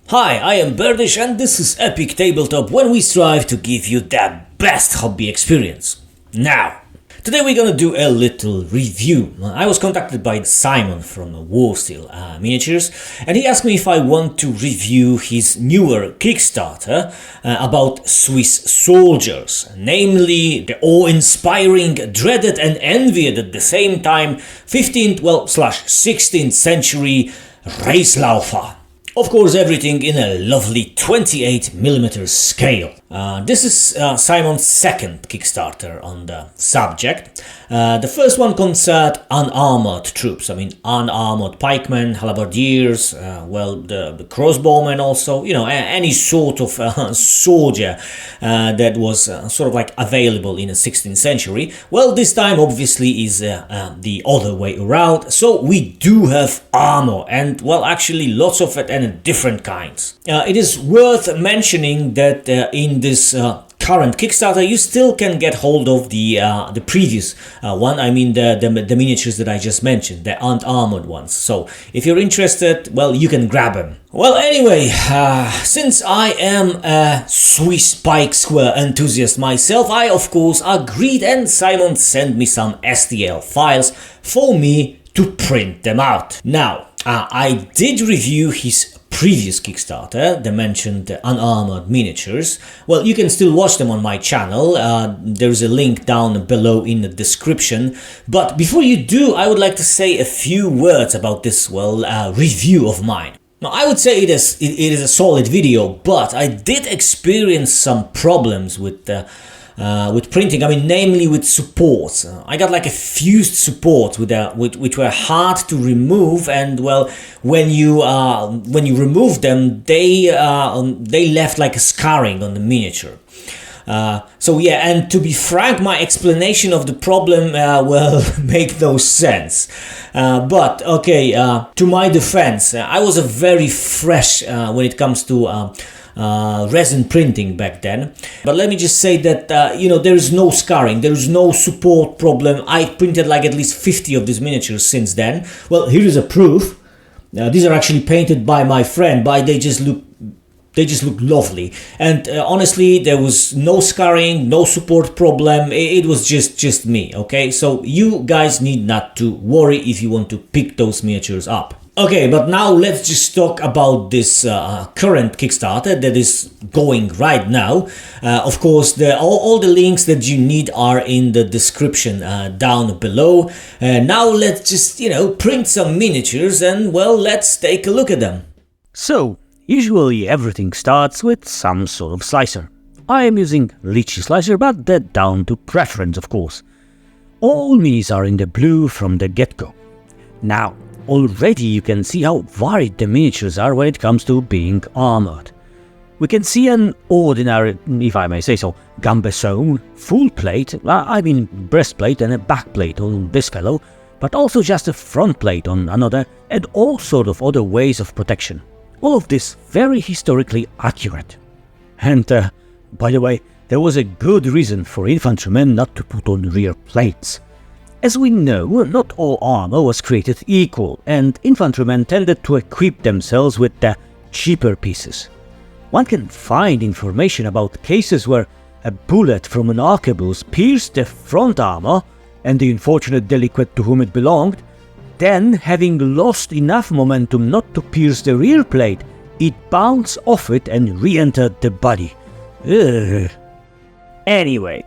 Hi, I am Berdish and this is Epic Tabletop, when we strive to give you the best hobby experience. Now, today we're gonna do a little review. I was contacted by Simon from Warsteel Miniatures, and he asked me if I want to review his newer Kickstarter about Swiss soldiers, namely the awe-inspiring, dreaded and envied at the same time 15th, well, /16th century Reislaufer. Of course, everything in a lovely 28mm scale. This is Simon's second Kickstarter on the subject. The first one concerned unarmored troops, unarmored pikemen, halberdiers, the crossbowmen also, any sort of soldier that was sort of like available in the 16th century. Well, this time obviously is the other way around, so we do have armor, and well, actually lots of it and different kinds. It is worth mentioning that in this current Kickstarter you still can get hold of the previous one, the miniatures that I just mentioned, the unarmored ones. So if you're interested, well, you can grab them. Well, anyway, since I am a Swiss pike square enthusiast myself, I of course agreed, and Simon sent me some STL files for me to print them out. Now, I did review his previous Kickstarter, the mentioned unarmored miniatures. Well, you can still watch them on my channel, there's a link down below in the description. But before you do, I would like to say a few words about this, review of mine. Now, I would say it is a solid video, but I did experience some problems with printing, namely with supports. I got like a fused support which were hard to remove, and well, when you remove them, they left like a scarring on the miniature. So yeah, and to be frank, my explanation of the problem make no sense. But okay, to my defense, I was a very fresh when it comes to resin printing back then. But let me just say that there is no scarring, there is no support problem. I printed like at least 50 of these miniatures since then. Well, here is a proof. These are actually painted by my friend, but they just look lovely. And honestly, there was no scarring, no support problem. It was just me, okay? So you guys need not to worry if you want to pick those miniatures up. Okay, but now let's just talk about this current Kickstarter that is going right now. Of course, all the links that you need are in the description down below. Now let's just, print some miniatures and, well, let's take a look at them. So, usually everything starts with some sort of slicer. I am using risie slicer, but that down to preference, of course. All minis are in the blue from the get-go. Now, already you can see how varied the miniatures are when it comes to being armored. We can see an ordinary, if I may say so, gambeson, full plate, breastplate and a backplate on this fellow, but also just a front plate on another, and all sort of other ways of protection. All of this very historically accurate. And, by the way, there was a good reason for infantrymen not to put on rear plates. As we know, not all armor was created equal, and infantrymen tended to equip themselves with the cheaper pieces. One can find information about cases where a bullet from an arquebus pierced the front armor, and the unfortunate delinquent to whom it belonged, then, having lost enough momentum not to pierce the rear plate, it bounced off it and re-entered the body. Ugh. Anyway,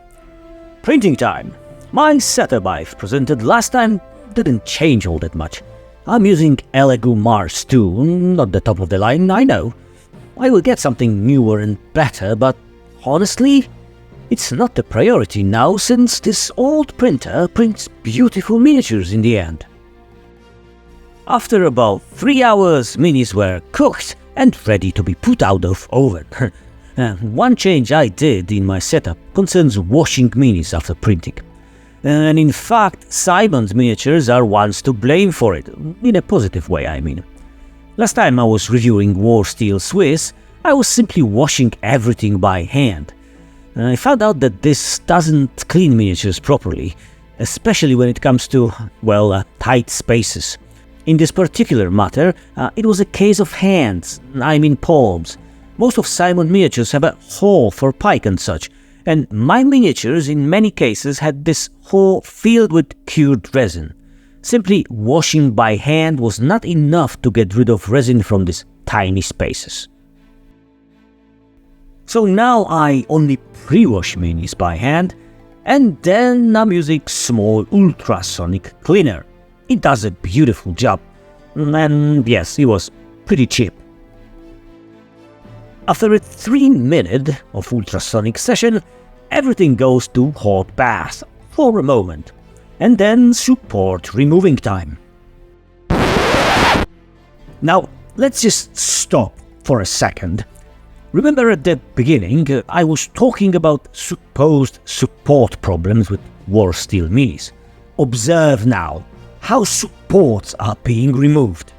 printing time. My setup I've presented last time didn't change all that much. I'm using Elegoo Mars 2, not the top of the line, I know. I will get something newer and better, but honestly, it's not the priority now, since this old printer prints beautiful miniatures in the end. After about 3 hours, minis were cooked and ready to be put out of oven. One change I did in my setup concerns washing minis after printing. And in fact, Simon's miniatures are ones to blame for it, in a positive way, I mean. Last time I was reviewing Warsteel Swiss, I was simply washing everything by hand. I found out that this doesn't clean miniatures properly, especially when it comes to, well, tight spaces. In this particular matter, it was a case of hands, I mean palms. Most of Simon miniatures have a hole for pike and such, and my miniatures in many cases had this hole filled with cured resin. Simply washing by hand was not enough to get rid of resin from these tiny spaces. So now I only pre-wash minis by hand, and then I'm using small ultrasonic cleaner. It does a beautiful job, and yes, it was pretty cheap. After a 3-minute of ultrasonic session, everything goes to hot bath for a moment, and then support removing time. Now, let's just stop for a second. Remember at the beginning, I was talking about supposed support problems with Warsteel minis. Observe now how supports are being removed.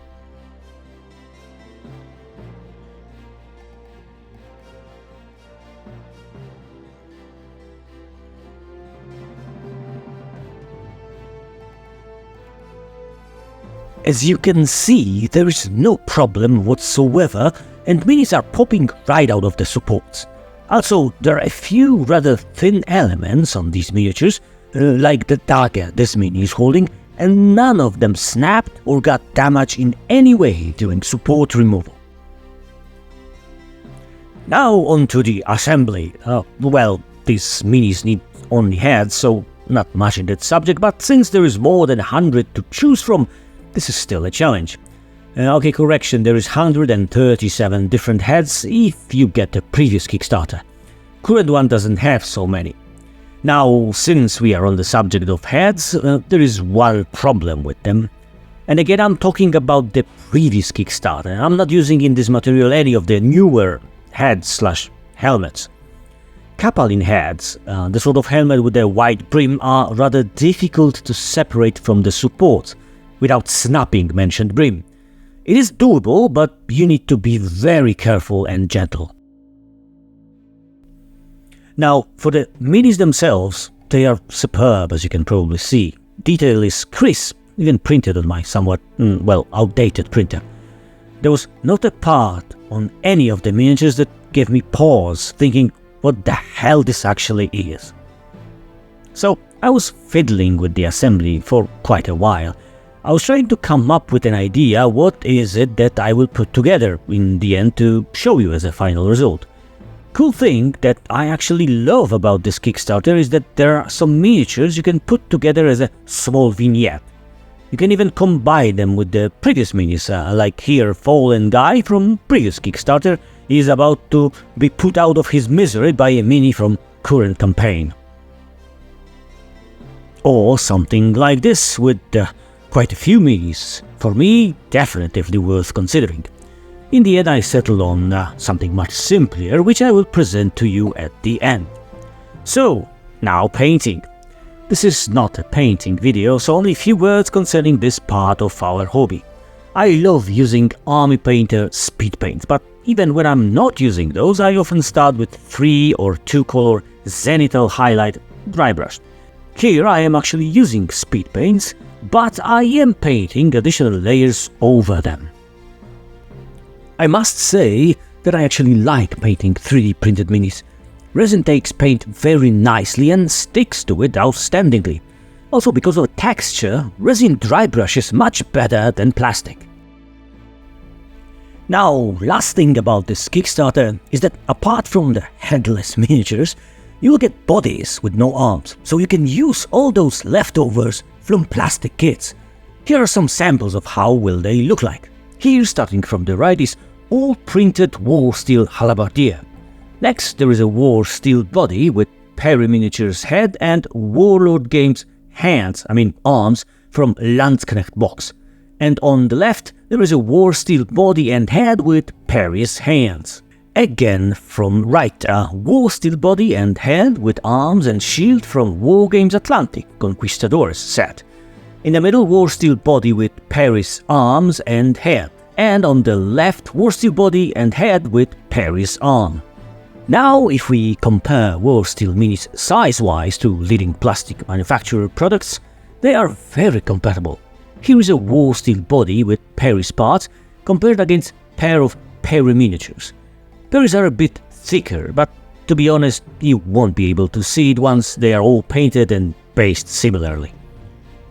As you can see, there is no problem whatsoever, and minis are popping right out of the supports. Also, there are a few rather thin elements on these miniatures, like the dagger this mini is holding, and none of them snapped or got damaged in any way during support removal. Now onto the assembly. Well, these minis need only heads, so not much in that subject, but since there is more than 100 to choose from, this is still a challenge. Okay, correction, there is 137 different heads if you get the previous Kickstarter. Current one doesn't have so many. Now, since we are on the subject of heads, there is one problem with them. And again, I'm talking about the previous Kickstarter. I'm not using in this material any of the newer heads/helmets. Capalin heads, the sort of helmet with a wide brim, are rather difficult to separate from the support without snapping mentioned brim. It is doable, but you need to be very careful and gentle. Now, for the minis themselves, they are superb, as you can probably see. Detail is crisp, even printed on my somewhat, outdated printer. There was not a part on any of the miniatures that gave me pause, thinking what the hell this actually is. So I was fiddling with the assembly for quite a while. I was trying to come up with an idea what is it that I will put together in the end to show you as a final result. Cool thing that I actually love about this Kickstarter is that there are some miniatures you can put together as a small vignette. You can even combine them with the previous minis, like here Fallen Guy from previous Kickstarter is about to be put out of his misery by a mini from current campaign. Or something like this with quite a few minis. For me, definitely worth considering. In the end, I settled on something much simpler, which I will present to you at the end. So, now painting. This is not a painting video, so only a few words concerning this part of our hobby. I love using Army Painter speed paints, but even when I'm not using those, I often start with 3 or 2 color zenithal highlight dry brush. Here I am actually using speed paints, but I am painting additional layers over them. I must say that I actually like painting 3D printed minis. Resin takes paint very nicely and sticks to it outstandingly. Also, because of the texture, resin dry brush is much better than plastic. Now, last thing about this Kickstarter is that apart from the headless miniatures, you will get bodies with no arms, so you can use all those leftovers from plastic kits. Here are some samples of how will they look like. Here, starting from the right, is all printed Warsteel Halberdier. Next, there is a Warsteel body with Perry Miniatures head and Warlord Games arms from Landsknecht box. And on the left, there is a Warsteel body and head with Perry's hands. Again, from right, a Warsteel body and head with arms and shield from Wargames Atlantic Conquistadors set. In the middle, Warsteel body with Perry's arms and head. And on the left, Warsteel body and head with Paris arm. Now, if we compare Warsteel minis size-wise to leading plastic manufacturer products, they are very compatible. Here is a Warsteel body with Paris parts compared against a pair of Paris miniatures. Paris are a bit thicker, but to be honest, you won't be able to see it once they are all painted and based similarly.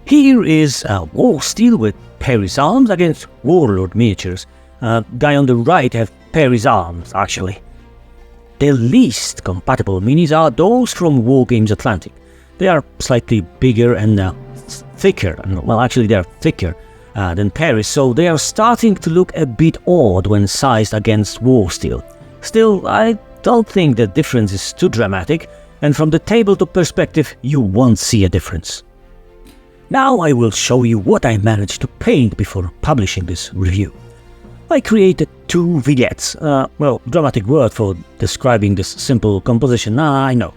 Here is a Warsteel with Paris arms against Warlord miniatures. Guy on the right have Paris arms, actually. The least compatible minis are those from Wargames Atlantic. They are slightly bigger and thicker, well actually they are thicker than Paris, so they are starting to look a bit odd when sized against Warsteel. Still, I don't think the difference is too dramatic, and from the tabletop perspective you won't see a difference. Now I will show you what I managed to paint before publishing this review. I created 2 vignettes, well, dramatic word for describing this simple composition, I know.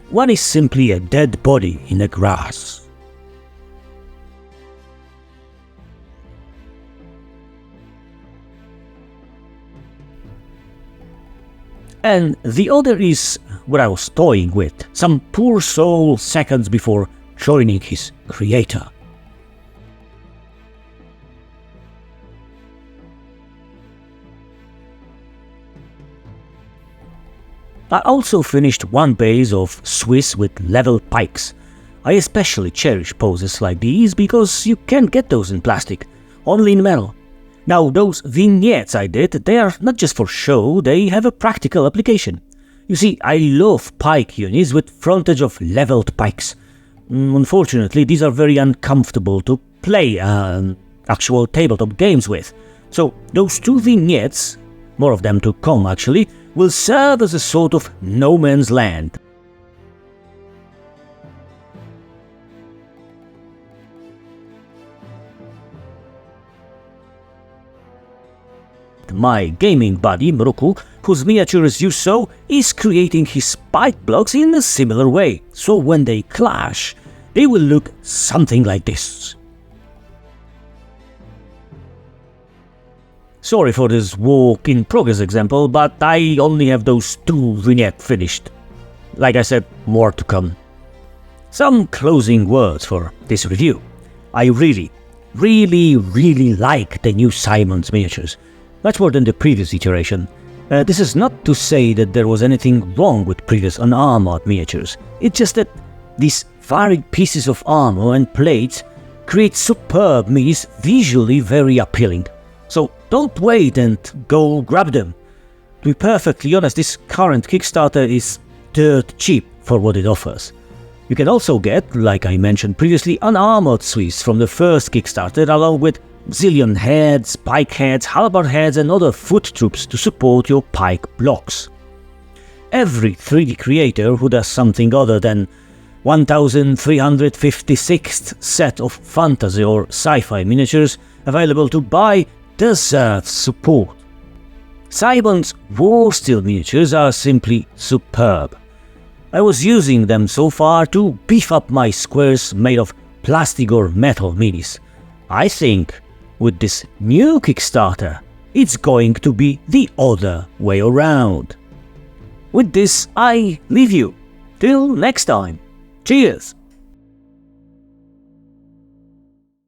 One is simply a dead body in the grass. And the other is what I was toying with, some poor soul seconds before joining his creator. I also finished one base of Swiss with level pikes. I especially cherish poses like these because you can't get those in plastic, only in metal. Now those vignettes I did, they are not just for show, they have a practical application. You see, I love pike units with frontage of leveled pikes. Unfortunately, these are very uncomfortable to play actual tabletop games with. So those 2 vignettes, more of them to come actually, will serve as a sort of no man's land. My gaming buddy Mruku, whose miniatures you saw, is creating his spike blocks in a similar way, so when they clash, they will look something like this. Sorry for this work in progress example, but I only have those 2 vignettes finished. Like I said, more to come. Some closing words for this review. I really like the new Simon's miniatures, much more than the previous iteration. This is not to say that there was anything wrong with previous unarmored miniatures, it's just that these varied pieces of armor and plates create superb minis visually very appealing. So don't wait and go grab them. To be perfectly honest, this current Kickstarter is dirt cheap for what it offers. You can also get, like I mentioned previously, unarmored Swiss from the first Kickstarter along with zillion heads, pike heads, halberd heads and other foot troops to support your pike blocks. Every 3D creator who does something other than 1356th set of fantasy or sci-fi miniatures available to buy deserves support. Simon's Warsteel miniatures are simply superb. I was using them so far to beef up my squares made of plastic or metal minis. I think with this new Kickstarter, it's going to be the other way around. With this, I leave you. Till next time. Cheers!